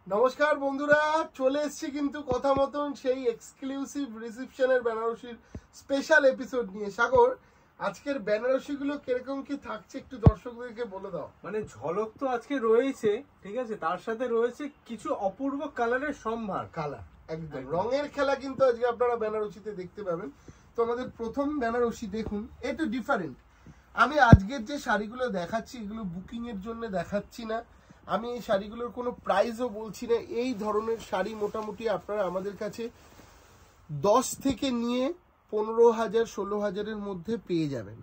নমস্কার বন্ধুরা, চলে এসেছি কিন্তু কথা মতন সেই এক্সক্লুসিভ রিসেপশনের বেনারসির স্পেশাল এপিসোড নিয়ে। সাগর, আজকের বেনারসি গুলো কিরকম কি থাকছে একটু দর্শকদেরকে বলে দাও। মানে ঝলক তো আজকে রয়েছে, ঠিক আছে, তার সাথে রয়েছে কিছু অপূর্ব কালারের সম্ভার। কালার একদম রঙের খেলা কিন্তু আজকে আপনারা বেনারসিতে দেখতে পাবেন। তো আমাদের প্রথম বেনারসি দেখুন, একটু ডিফারেন্ট। আমি আজকের যে শাড়িগুলো দেখাচ্ছি এগুলো বুকিং এর জন্য দেখাচ্ছি না, আমি এই শাড়িগুলোর কোনো প্রাইসও বলছি না। এই ধরনের শাড়ি মোটামুটি আপনারা আমাদের কাছে 10 থেকে নিয়ে 15,000 16,000-এর মধ্যে পেয়ে যাবেন।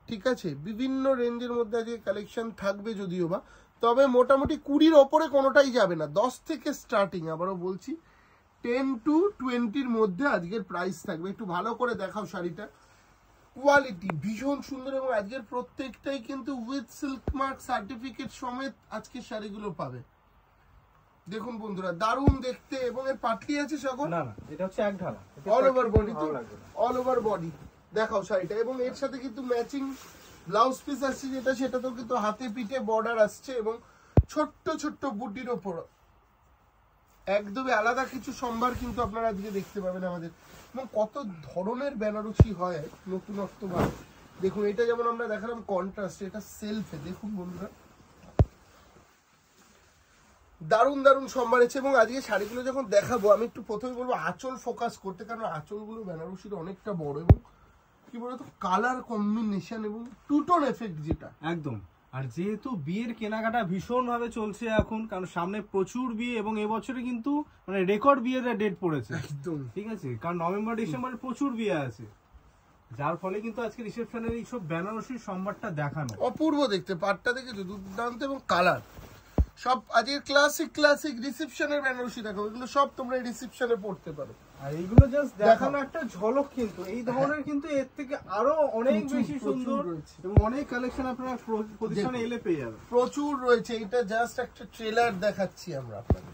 ঠিক আছে, বিভিন্ন রেঞ্জের মধ্যে আজকে কালেকশন থাকবে যদিও বা, তবে মোটামুটি 20-র ওপরে কোনোটাই যাবে না। 10 থেকে স্টার্টিং, আবারও বলছি 10 to 20-র মধ্যে আজকের প্রাইস থাকবে। একটু ভালো করে দেখাও শাড়িটা। কোয়ালিটি ভীষণ সুন্দর এবং আজকের প্রত্যেকটাই কিন্তু উইথ সিল্ক মার্ক সার্টিফিকেট সমেত আজকের শাড়িগুলো পাবে। দেখুন বন্ধুরা, দারুণ দেখতে। এবং এর পাটলি আছে সকল, না না, এটা হচ্ছে এক ঢালা, অল ওভার বডি, তো অল ওভার বডি দেখাও শাড়িটা। এবং এর সাথে কিন্তু ম্যাচিং ব্লাউজ পিস আসছে, যেটা সেটাতেও কিন্তু হাতে পিঠে বর্ডার আসছে এবং ছোট্ট ছোট্ট বুটির ওপর একদমই আলাদা কিছু সম্ভার কিন্তু আপনারা আজকে দেখতে পাবেন আমাদের। এবং কত ধরনের বেনারসি হয় নতুনত্ব ভাবে। দেখুন, এটা যেমন আমরা দেখালাম কন্ট্রাস্ট, এটা সেলফে। দেখুন বন্ধুরা, দারুণ দারুণ সম্ভার আছে। এবং আজকে শাড়িগুলো যখন দেখাবো আমি একটু প্রথমে বলবো আঁচল ফোকাস করতে, কারণ আঁচলগুলো বেনারসির অনেকটা বড় এবং কি বলতো কালার কম্বিনেশন এবং টু টোন এফেক্ট যেটা একদম। আর যেহেতু বিয়ের কেনাকাটা ভীষণ ভাবে চলছে এখন, কারণ সামনে প্রচুর বিয়ে এবং এবছরে কিন্তু মানে রেকর্ড বিয়ের ডেট পড়েছে একদম, ঠিক আছে, কারণ নভেম্বর ডিসেম্বরে প্রচুর বিয়ে আছে, যার ফলে কিন্তু আজকে রিসেপশনের এই সব বেনারসির সম্ভারটা দেখানো অপূর্ব দেখতে। পাটটা দেখেছো দুর্দান্ত এবং কালার সব আজকের ক্লাসিক রিসেপশনের বেনারসি দেখো। এগুলো সব তোমরা রিসেপশনে পড়তে পারো। আর এইগুলো জাস্ট দেখানো একটা ঝলক, কিন্তু এই ধরনের কিন্তু এর থেকে আরো অনেক বেশি সুন্দর এবং অনেক কালেকশন আপনারা প্রতিষ্ঠানে এলে পেয়ে যাবেন। প্রচুর রয়েছে। এটা জাস্ট একটা ট্রেলার দেখাচ্ছি আমরা আপনাদের।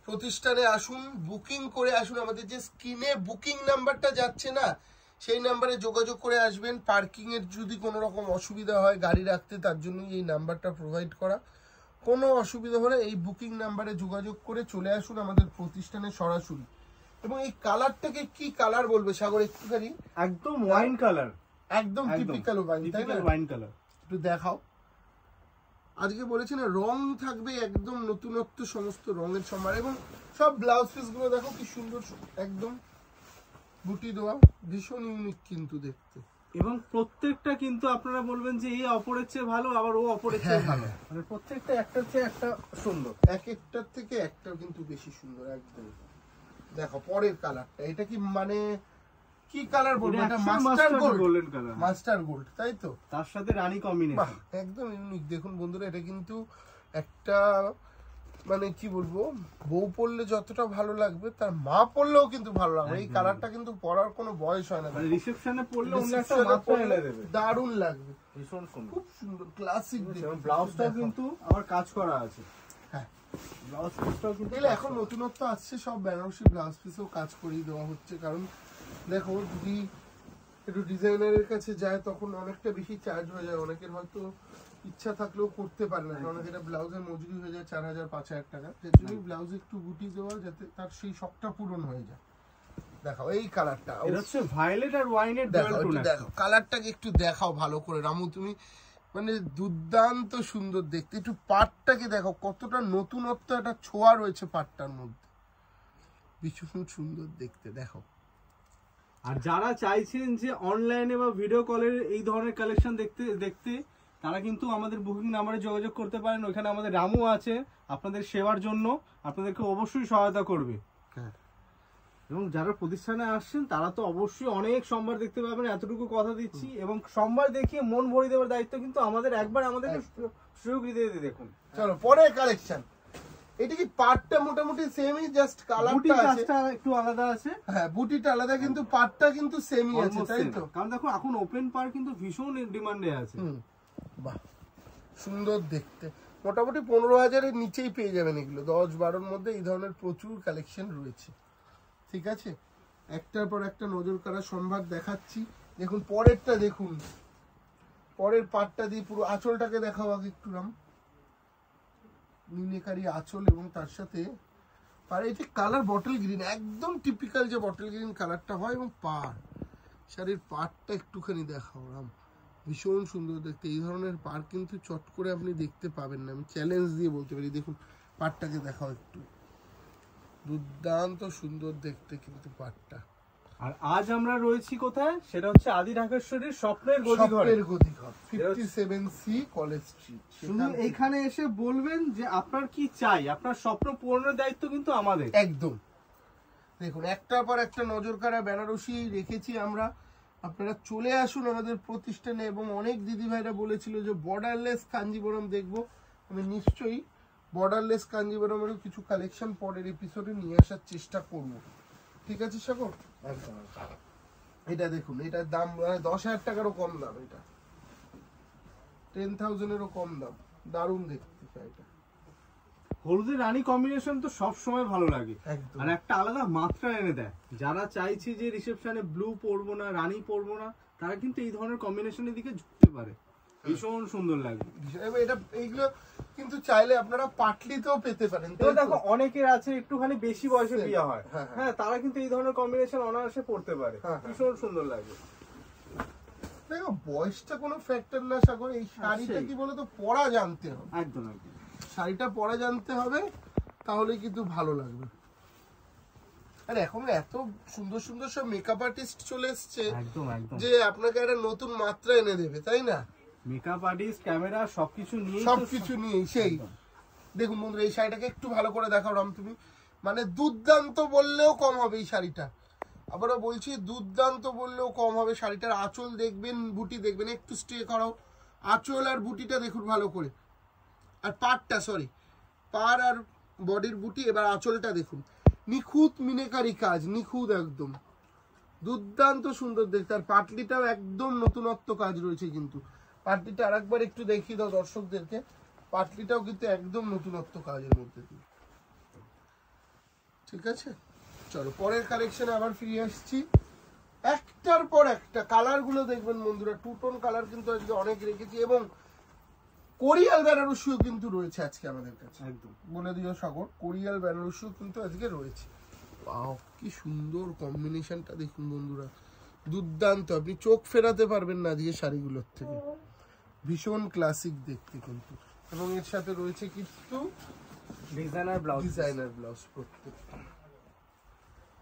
প্রতিষ্ঠানে আসুন, বুকিং করে আসুন। আমাদের যে স্ক্রিনে বুকিং নাম্বারটা যাচ্ছে না, সেই নাম্বারে যোগাযোগ করে আসবেন। পার্কিং এর যদি কোনো রকম অসুবিধা হয় গাড়ি রাখতে, তার জন্য এই নাম্বারটা প্রোভাইড করা। কোনো অসুবিধা হলে এই বুকিং নাম্বারে যোগাযোগ করে চলে আসুন আমাদের প্রতিষ্ঠানে সরাসরি। এবং এই কালারটাকে কি কালার বলবে সাগর একটুখানি? একদম ওয়াইন কালার, একদম টিপিক্যাল ওয়াইন, তাই না? ওয়াইন কালার একটু দেখাও। আজকে বলেছি না, রং থাকবে একদম নতুনত্ব, সমস্ত রঙের সম্ভার। এবং সব ব্লাউজ পিস গুলো দেখো কি সুন্দর, একদম বুটি দেওয়া, ভীষণ ইউনিক কিন্তু দেখতে। এবং প্রত্যেকটা কিন্তু আপনারা বলবেন যে এই অপরের চেয়ে ভালো, আবার ও অপরের চেয়ে ভালো, মানে প্রত্যেকটা একটার চেয়ে একটা সুন্দর, এক একটার থেকে একটা কিন্তু বেশি সুন্দর। একদম দেখো পরের কালারটা, এটা কি মানে কি কালার বলবো, এটা master gold, golden colour, master gold, তাই তো? তার সাথে রানী কম্বিনেশন, একদম ইউনিক। দেখুন বন্ধুরা, এটা কিন্তু একটা মানে কি বলবো, বউ পরলে যতটা ভালো লাগবে তার মা পরলেও কিন্তু ভালো লাগবে। এই কালারটা কিন্তু পরার কোনো বয়স হয় না, রিসেপশনে পরলে অন্য একটা মাত্রা এনে দেবে, দারুণ লাগবে, ভীষণ সুন্দর, খুব সুন্দর ক্লাসিক। ব্লাউজটাও কিন্তু আবার কাজ করা আছে। হ্যাঁ, ব্লাউজ পিসটাও কিন্তু এখন নতুনত্ব আসছে, সব বেনারসি ব্লাউজ পিসেও কাজ করিয়ে দেওয়া হচ্ছে। কারণ দেখো, যদি একটু ডিজাইনারের কাছে যায় তখন অনেকটা বেশি চার্জ হয়ে যায়। অনেকের হয়তো ইচ্ছা থাকলেও করতে পারে না, কারণ এটা ব্লাউজের মজুরি হয়ে যায় 4,000-5,000 টাকা। সেই জন্য ব্লাউজে একটু বুটি দেওয়া, যাতে তার সেই শখটা পূরণ হয়ে যায়। দেখাও এই কালারটা, এটা হচ্ছে ভায়োলেট আর ওয়াইনের দেখো দেখো কালারটাকে একটু দেখাও ভালো করে রামু তুমি, মানে দুর্দান্ত সুন্দর দেখতে। একটু পাটটাকে দেখো, কতটা নতুনত্ব একটা ছোঁয়া রয়েছে পাটটার মধ্যে, ভীষণ সুন্দর দেখতে। দেখো, আর যারা চাইছেন যে অনলাইনে বা ভিডিও কলের এই ধরনের কালেকশন দেখতে তারা কিন্তু আমাদের বুকিং নাম্বারে যোগাযোগ করতে পারেন। ওখানে আমাদের রামু আছে আপনাদের সেবার জন্য, আপনাদেরকে অবশ্যই সহায়তা করবে। এবং যারা প্রতিষ্ঠানে আসছেন তারা তো অবশ্যই অনেক সম্ভার দেখতে পাবেন, এতটুকু কথা দিচ্ছি। এবং সম্ভার দেখিয়ে মন ভরিয়ে দেওয়ার দায়িত্ব কিন্তু আমাদের। একবার আমাদেরকে সুযোগ দিয়ে দেখুন। চলো পরের কালেকশন। এটা কি পাটটা মোটামুটি সেমই, জাস্ট কালারটা আছে একটু আলাদা আছে। হ্যাঁ, বুটিটা আলাদা, কিন্তু পাটটা কিন্তু সেমই আছে, তাই তো? কারণ দেখো এখন ওপেন পার কিন্তু ভীষণ ডিমান্ডে আছে। বাহ, সুন্দর দেখতে। মোটামুটি 15,000-এর নিচেই পেয়ে যাবেন এগুলো। 10-12-র মধ্যে এই ধরনের প্রচুর কালেকশন রয়েছে। ঠিক আছে, একটার পর একটা নজর কাড়া সম্ভার দেখাচ্ছি। দেখুন পরেরটা, দেখুন পরের পাটটা দিয়ে পুরো আঁচলটাকে দেখাও আগে একটু রাম। মিনেকারি আঁচল এবং তার সাথে আর এই যে কালার বটল গ্রিন, একদম টিপিক্যাল যে বটল গ্রিন কালারটা হয়। এবং পাড়, শাড়ির পাড়টা একটুখানি দেখাও রাম, ভীষণ সুন্দর দেখতে। এই ধরনের পাড় কিন্তু চট করে আপনি দেখতে পাবেন না, আমি চ্যালেঞ্জ দিয়ে বলতে পারি। দেখুন পাড়টাকে দেখাও একটু, দুর্দান্ত সুন্দর দেখতে কিন্তু পাড়টা। আর আজ আমরা রয়েছি কোথায়, সেটা হচ্ছে আদি ঢাকেশ্বরীর স্বপ্নের গদিঘর 57C কলেজ স্ট্রিট। শুধু এইখানে এসে বলবেন যে আপনার কি চাই, আপনার স্বপ্ন পূরণের দায়িত্ব কিন্তু আমাদের। একদম। দেখুন একটার পর একটা নজর কাড়া বেনারসি রেখেছি আমরা, আপনারা চলে আসুন আমাদের প্রতিষ্ঠানে। এবং অনেক দিদি ভাইরা বলেছিল যে বর্ডারলেস কাঞ্জিবরম দেখবো, আমি নিশ্চয়ই বর্ডারলেস কাঞ্জিবরমেরও কিছু কালেকশন পরের এপিসোডে নিয়ে আসার চেষ্টা করব। ঠিক আছে সাগর? এটা দেখুন, এটার দাম 10,000 টাকারও কম দাম, এটা 10,000-এরও কম দাম, দারুণ দেখতে শাড়িটা। হলুদের রানী কম্বিনেশন তো সব সময় ভালো লাগে, একদম। আর একটা আলাদা মাত্রা এনে দেয়। যারা চাইছে যে রিসেপশনে ব্লু পরবো না, রানী পরবো না, তারা কিন্তু এই ধরনের কম্বিনেশনের দিকে ঝুঁকতে পারে, ভীষণ সুন্দর লাগে। এটা এইগুলো কিন্তু চাইলে আপনারা পাটলিতেও পেতে পারেন। তো দেখো অনেকের আছে একটুখানি বেশি বয়সে বিয়ে হয়, হ্যাঁ তারা কিন্তু এই ধরনের কম্বিনেশন অনায়াসে পড়তে পারে, ভীষণ সুন্দর লাগে। দেখো বয়সটা কোনো ফ্যাক্টর না সাগর, এই শাড়িটা কি বলতো পরা জানতে হবে। একদম একদম, শাড়িটা পরা জানতে হবে, তাহলে কিন্তু ভালো লাগবে। আর এখন এত সুন্দর সুন্দর সব মেকআপ আর্টিস্ট চলে এসছে যে আপনাকে একটা নতুন মাত্রা এনে দেবে, তাই না? মেকআপ আর্টিস্ট, ক্যামেরা, সবকিছু নিয়ে সেই দেখুন বন্ধুরা, এই শাড়িটাকে একটু ভালো করে দেখাও রাম তুমি, মানে দুর্দান্ত বললেও কম হবে এই শাড়িটা। আবারও বলছি দুর্দান্ত বললেও কম হবে। শাড়িটার আঁচল দেখবেন, বুটি দেখবেন, একটু স্টে করাও। আঁচল আর বুটিটা দেখুন ভালো করে, আর পাড়টা, সরি পাড় আর বডির বুটি। এবার আঁচলটা দেখুন, নিখুঁত মিনেকারি কাজ, নিখুঁত একদম দুর্দান্ত সুন্দর দেখতে। আর পাটলিটাও একদম নতুনত্ব কাজ রয়েছে কিন্তু। পাটলিটা আরেকবার একটু দেখিয়ে দাও দর্শকদেরকে, পাটলিটাও কিন্তু একদম নতুনত্ব কাজের মধ্যে দিয়ে। ঠিক আছে, চলো পরের কালেকশনে আবার ফিরে আসছি। একটার পর একটা কালার গুলো দেখবেন বন্ধুরা, টু টোন কালার কিন্তু আজকে অনেক রেখেছি। এবং কোরিয়াল বেনারসিও কিন্তু রয়েছে আজকে আমাদের কাছে, একদম বলে দিও সাগর, কোরিয়াল বেনারসিও কিন্তু আজকে রয়েছে। ওয়াও কি সুন্দর কম্বিনেশনটা দেখুন বন্ধুরা, দুর্দান্ত, আপনি চোখ ফেরাতে পারবেন না আজকে শাড়িগুলোর থেকে, ভীষণ ক্লাসিক দেখতে কিন্তু। এবং এর সাথে রয়েছে কিন্তু ডিজাইনার ব্লাউজ। প্রত্যেকটা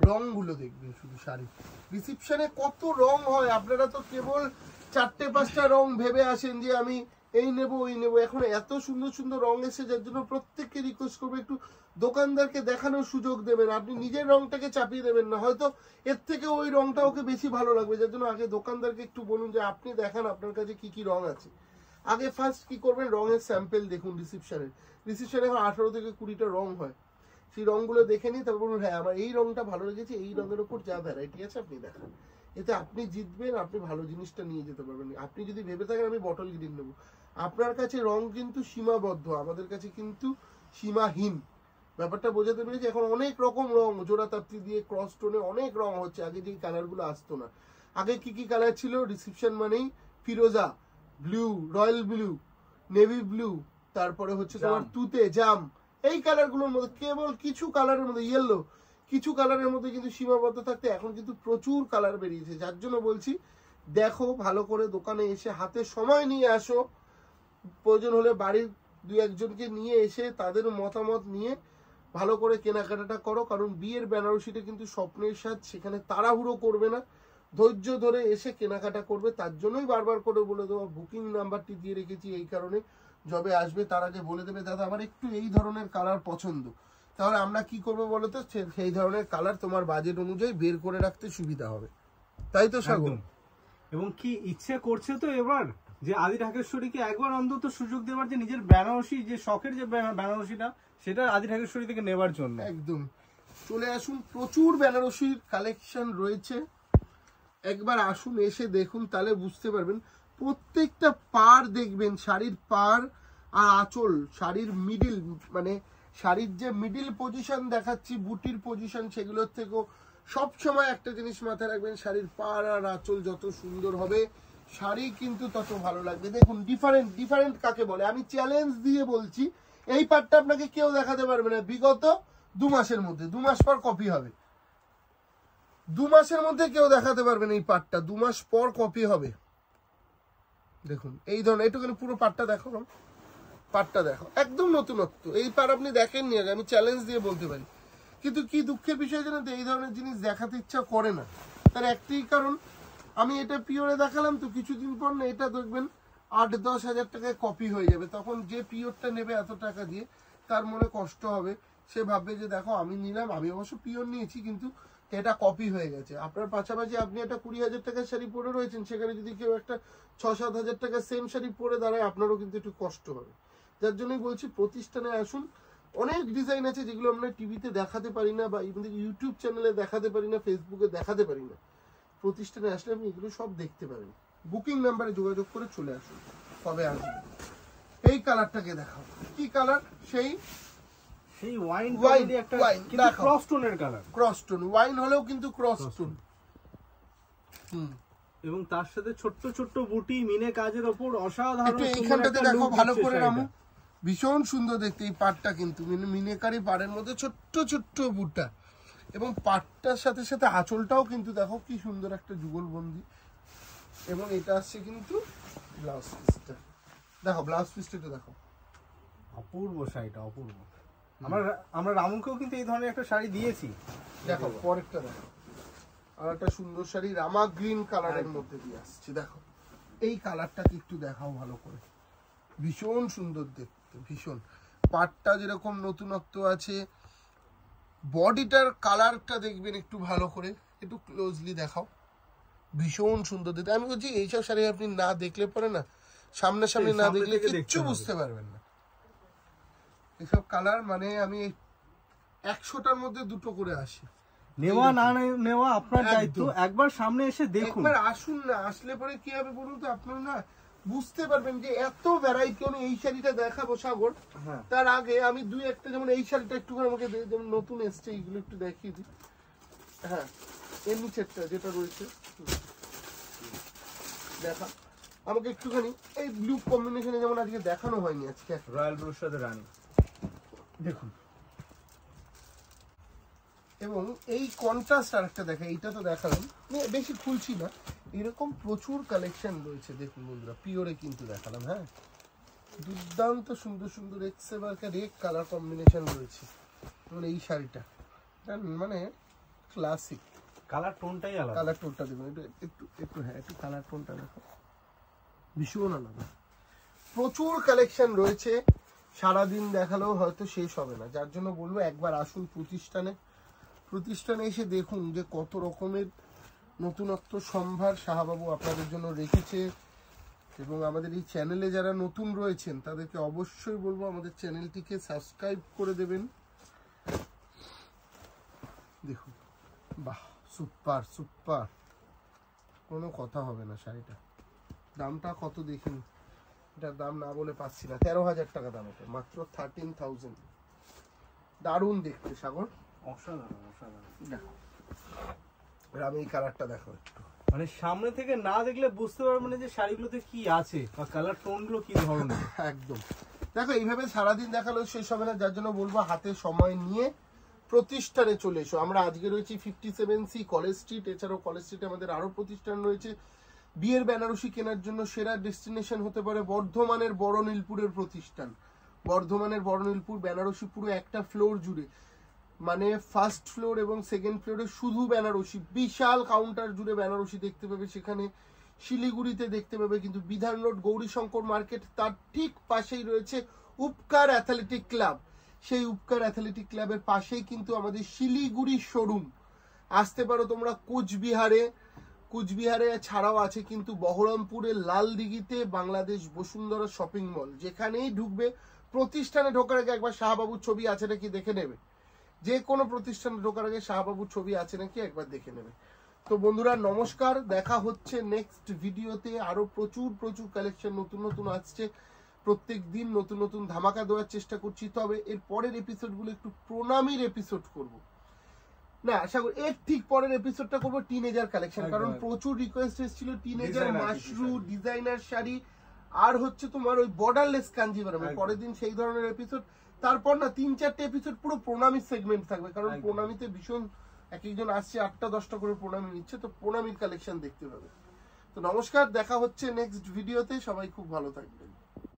রংগুলো দেখবেন শুধু, শাড়ি রিসেপশনে কত রং হয়, আপনারা তো কেবল 4-5টা রং ভেবে আসেন যে আমি এই নেব ওই নেব। এখন এত সুন্দর সুন্দর রং এসে, যার জন্য প্রত্যেককে রিকোয়েস্ট করবো একটু দোকানদারকে দেখানোর সুযোগ দেবেন। আপনি নিজের রংটাকে চাপিয়ে দেবেন না, হয়তো এর থেকে ওই রংটা ওকে বেশি ভালো লাগবে, যার জন্য আগে দোকানদারকে একটু বলুন যে আপনি দেখান আপনার কাছে কি কি রং আছে। আগে ফার্স্ট কি করবেন, রঙের স্যাম্পেল দেখুন। রিসেপশনে এখন 18 থেকে 20টা রং হয়, সেই রংগুলো দেখে নিই, তারপর বলুন হ্যাঁ আমার এই রংটা ভালো লেগেছে, এই রঙের উপর যা ভ্যারাইটি আছে আপনি দেখান। এতে আপনি জিতবেন, আপনি ভালো জিনিসটা নিয়ে যেতে পারবেন। আপনি যদি ভেবে থাকেন আমি বটল গ্রিন নেবো, আপনার কাছে রং কিন্তু সীমাবদ্ধ, আমাদের কাছে কিন্তু সীমাহীন। ব্যাপারটা বোঝাতে পেরেছি? এখন অনেক রকম রং, জোড়া তাপ্তি দিয়ে ক্রস টোনে অনেক রং হচ্ছে, আগে যে কালারগুলো আসতো না। আগে কি কি কালার ছিল, রিসেপশন মানেই ফিরোজা, blue, royal blue, navy blue, তারপরে হচ্ছে তোমার তুতে, জাম, এই কালারগুলোর মধ্যে কেবল কিছু কালারের মধ্যে, ইয়েলো, কিছু কালারের মধ্যে কিন্তু সীমাবদ্ধ থাকতে এখন কিন্তু প্রচুর কালার বেরিয়েছে। যার জন্য বলছি দেখো ভালো করে, দোকানে এসে হাতে সময় নিয়ে আসো, প্রয়োজন হলে বাড়ির 2-1জনকে নিয়ে এসে তাদের মতামত নিয়ে ভালো করে কেনাকাটাটা করো। কারণ বিয়ের বেনারসিটা কিন্তু স্বপ্নের সাজ, সেখানে তাড়াহুড়ো করবে না, ধৈর্য ধরে এসে কেনাকাটা করবে। তার জন্যই বারবার করে বলে দেবো, বুকিং নাম্বারটি দিয়ে রেখেছি এই কারণে, যবে আসবে তার আগে বলে দেবে দাদা আমার একটু এই ধরনের কালার পছন্দ, তাহলে আমরা কি করবো বলো তো, সেই ধরনের কালার তোমার বাজেট অনুযায়ী বের করে রাখতে সুবিধা হবে, তাই তো সাগর? এবং কি ইচ্ছে করছে তো এবার যে আদি ঢাকেশ্বরীকে একবার অন্তত সুযোগ দেওয়ার, যে নিজের বেনারসি যে শখের যে বেনারসিটা, সেটা আদি ঢাকেশ্বরী থেকে নেবার জন্য। একদম চলে আসুন, প্রচুর বেনারসির কালেকশন রয়েছে, একবার আসুন, এসে দেখুন, তাহলে বুঝতে পারবেন। প্রত্যেকটা পাড় দেখবেন, শাড়ির পাড় আর আঁচল, শাড়ির মিডিল, মানে শাড়ির যে মিডিল পজিশন দেখাচ্ছি, বুটির পজিশন, সেগুলোর থেকেও সবসময় একটা জিনিস মাথায় রাখবেন, শাড়ির পাড় আর আঁচল যত সুন্দর হবে শাড়ি কিন্তু তত ভালো লাগবে। দেখুন ডিফারেন্ট কাকে বলে, আমি চ্যালেঞ্জ দিয়ে বলছি, এই পাটটা আপনাকে কেউ দেখাতে পারবে না বিগত 2 মাসের মধ্যে, 2 মাস পর কপি হবে। 2 মাসের মধ্যে কেউ দেখাতে পারবে না এই পাটটা, 2 মাস পর কপি হবে। দেখুন এই ধরনের, একটুখানি পুরো পাটটা দেখো, পাটটা দেখো, একদম নতুনত্ব। এই পাট আপনি দেখেননি আগে, আমি চ্যালেঞ্জ দিয়ে বলতে পারি। কিন্তু কি দুঃখের বিষয় জানেন তো, এই ধরনের জিনিস দেখাতে ইচ্ছা করে না। তার একটাই কারণ, আমি এটা পিওরে দেখালাম তো কিছুদিন পর না এটা দেখবেন 8-10 হাজার টাকায় কপি হয়ে যাবে। তখন যে পিওরটা নেবে এত টাকা দিয়ে, তার মনে কষ্ট হবে। সে ভাববে যে দেখো আমি নিলাম, আমি অবশ্য পিওর নিয়েছি কিন্তু এটা কপি হয়ে গেছে। আপনার পাশাপাশি আপনি একটা 20,000 টাকার শাড়ি পরে রয়েছেন, সেখানে যদি কেউ একটা 6-7 হাজার টাকার সেম শাড়ি পরে দাঁড়ায়, আপনারও কিন্তু একটু কষ্ট হবে। যার জন্যই বলছি প্রতিষ্ঠানে আসুন। অনেক ডিজাইন আছে যেগুলো আমরা টিভিতে দেখাতে পারি না, বা আমাদের ইউটিউব চ্যানেলে দেখাতে পারি না, ফেসবুকে দেখাতে পারি না। প্রতিষ্ঠানে আসলে আপনি এগুলো সব দেখতে পারেন। বুকিং নাম্বারে যোগাযোগ করে চলে আসুন, কবে আসবেন। এই কালারটাকে দেখাও, কি কালার? সেই ওয়াইন একটা ক্রস টোনের কালার, ক্রস টোন। ওয়াইন হলেও কিন্তু ক্রস টোন। এবং তার সাথে ছোট্ট ছোট্ট বুটি মিনে কাজের ওপর অসাধারণ। এইখানটাতে দেখো ভালো করে রামু, ভীষণ সুন্দর দেখতে এই পাটটা, কিন্তু মিনেকারি পাড়ের মধ্যে ছোট্ট ছোট্ট বুটা, এবং পাটটার সাথে সাথে আঁচলটাও কিন্তু দেখো কি সুন্দর একটা যুগলবন্দি। এবং এটা আসছে কিন্তু ব্লাউজ পিসটা, দেখো ব্লাউজ পিসটা দেখো, অপূর্ব শাড়িটা, অপূর্ব। আমরা রামুকেও কিন্তু এই ধরনের একটা শাড়ি দিয়েছি। দেখো পরেরটা দেখো, আর একটা সুন্দর শাড়ি রামা গ্রিন কালারের মধ্যে দিয়ে আসছে। দেখো এই কালারটাকে একটু দেখাও ভালো করে, ভীষণ সুন্দর দেখতে, ভীষণ। পাটটা যেরকম নতুনত্ব আছে, বডিটার কালারটা দেখবেন একটু ভালো করে, একটু ক্লোজলি দেখাও, ভীষণ সুন্দর দেখতে। আমি বলছি এইসব শাড়ি আপনি না দেখলে পরে না, সামনাসামনি না দেখলে কিচ্ছু বুঝতে পারবেন না। এসব কালার মানে আমি 100টার মধ্যে 2টো করে আসি। নেওয়া না নেওয়া আপনার দায়িত্ব, একবার সামনে এসে দেখুন, একবার আসুন না। আসলে পরে কি হবে বলুন তো, আপনারা না বুঝতে পারবেন যে এত ভ্যারাইটি। আমি এই শাড়িটা দেখাবো সাগর, তার আগে আমি 2-1টা, যেমন এই শাড়িটা একটু করে আমাকে যেমন নতুন এসছে, এইগুলো একটু দেখিয়ে দিই। হ্যাঁ এর নিচেরটা যেটা রয়েছে দেখা, আমাকে একটুখানি এই ব্লু কম্বিনেশনে, যেমন আজকে দেখানো হয়নি, আজকে রয়্যাল ব্লুর সাথে রানী, দেখুন। এবং এই কন্ট্রাস্ট আরেকটা দেখা, এইটা তো দেখালাম, বেশি খুলছি না, এরকম প্রচুর কালেকশন রয়েছে। দেখুন বন্ধুরা, পিওরে কিন্তু দেখালাম। হ্যাঁ দুর্দান্ত সুন্দর সুন্দর এক কালার কম্বিনেশন রয়েছে। মানে এই শাড়িটা মানে ক্লাসিক, কালার টোনটাই আলাদা। কালার টোনটা দেখুন, একটু একটু হ্যাঁ একটু কালার টোনটা দেখো, ভীষণ আলাদা। প্রচুর কালেকশন রয়েছে, সারাদিন দেখালেও হয়তো শেষ হবে না। যার জন্য বলবো একবার আসুন প্রতিষ্ঠানে এসে দেখুন যে কত রকমের নতুনত্ব সম্ভার শাহবাবু আপনাদের জন্য রেখেছে। এবং আমাদের এই চ্যানেলে যারা নতুন রয়েছেন তাদেরকে অবশ্যই বলবো আমাদের চ্যানেলটিকে সাবস্ক্রাইব করে দেবেন। দেখুন বাহ, সুপার সুপার, কোনো কথা হবে না। শাড়িটা দামটা কত দেখুন, এটার দাম না বলে পাচ্ছি না, 13,000 টাকা দাম, এটা মাত্র 13,000। দারুণ দেখতে সাগর, অসাধারণ অসাধারণ। দেখো আমি এই কালারটা দেখো একটু, মানে সামনে থেকে না দেখলে বুঝতে পারবেন না যে শাড়িগুলোতে কি আছে বা কালার টোনগুলো কি ধরনের। একদম দেখো, এইভাবে সারাদিন দেখালেও শেষ হবে না। যার জন্য বলবো হাতে সময় নিয়ে প্রতিষ্ঠানে চলে এসো। আমরা আজকে রয়েছি 57C কলেজ স্ট্রিট, এছাড়াও কলেজ স্ট্রিটে আমাদের আরো প্রতিষ্ঠান রয়েছে। বিয়ের বেনারসি কেনার জন্য সেরা ডেস্টিনেশন হতে পারে বর্ধমানের বড়নীলপুরের প্রতিষ্ঠান। বর্ধমানের বড়নীলপুর বেনারসি পুরো একটা ফ্লোর জুড়ে, মানে ফার্স্ট ফ্লোর এবং সেকেন্ড ফ্লোরে শুধু বেনারসি, বিশাল কাউন্টার জুড়ে বেনারসি দেখতে পাবে। সেখানে শিলিগুড়িতে দেখতে পাবে, কিন্তু বিধান রোড গৌরীশঙ্কর মার্কেট, তার ঠিক পাশেই রয়েছে উপকার অ্যাথলেটিক ক্লাব। সেই উপকার অ্যাথলেটিক ক্লাবের পাশেই কিন্তু আমাদের শিলিগুড়ি শোরুম। আসতে পারো তোমরা কুচবিহারে ছাড়াও আছে কিন্তু বহরমপুরের লালদিঘিতে বাংলাদেশ বসুন্ধরা শপিং মল। যেখানেই ঢুকবে, প্রতিষ্ঠানে ঢোকার আগে একবার শাহবাবুর ছবি আছে নাকি দেখে নেবে। যে কোনো প্রতিষ্ঠানে ঢোকার আগে শাহবাবুর ছবি আছে নাকি একবার দেখে নেবে। তো বন্ধুরা নমস্কার, দেখা হচ্ছে নেক্সট ভিডিওতে। আরো প্রচুর প্রচুর কালেকশন নতুন নতুন আসছে, প্রত্যেক দিন নতুন নতুন ধামাকা দেওয়ার চেষ্টা করছি। তবে এর পরের এপিসোডগুলো একটু প্রণামীর এপিসোড করব না, আশা করি এর ঠিক পরের এপিসোডটা করবো টিনেজার কালেকশন, কারণ প্রচুর রিকোয়েস্ট এসেছিল টিনেজার মাশরু ডিজাইনার শাড়ি আর হচ্ছে তোমার ওই বর্ডারলেস কাঞ্জিভারাম, পরের দিন সেই ধরনের এপিসোড, তারপর না 3-4টে এপিসোড পুরো প্রণামী সেগমেন্ট থাকবে, কারণ প্রণামীতে ভীষণ এক একজন আসছে 8টা-10টা করে প্রণামী নিচ্ছে, তো প্রণামীর কালেকশন দেখতে পাবে। তো নমস্কার, দেখা হচ্ছে নেক্সট ভিডিওতে, সবাই খুব ভালো থাকবেন।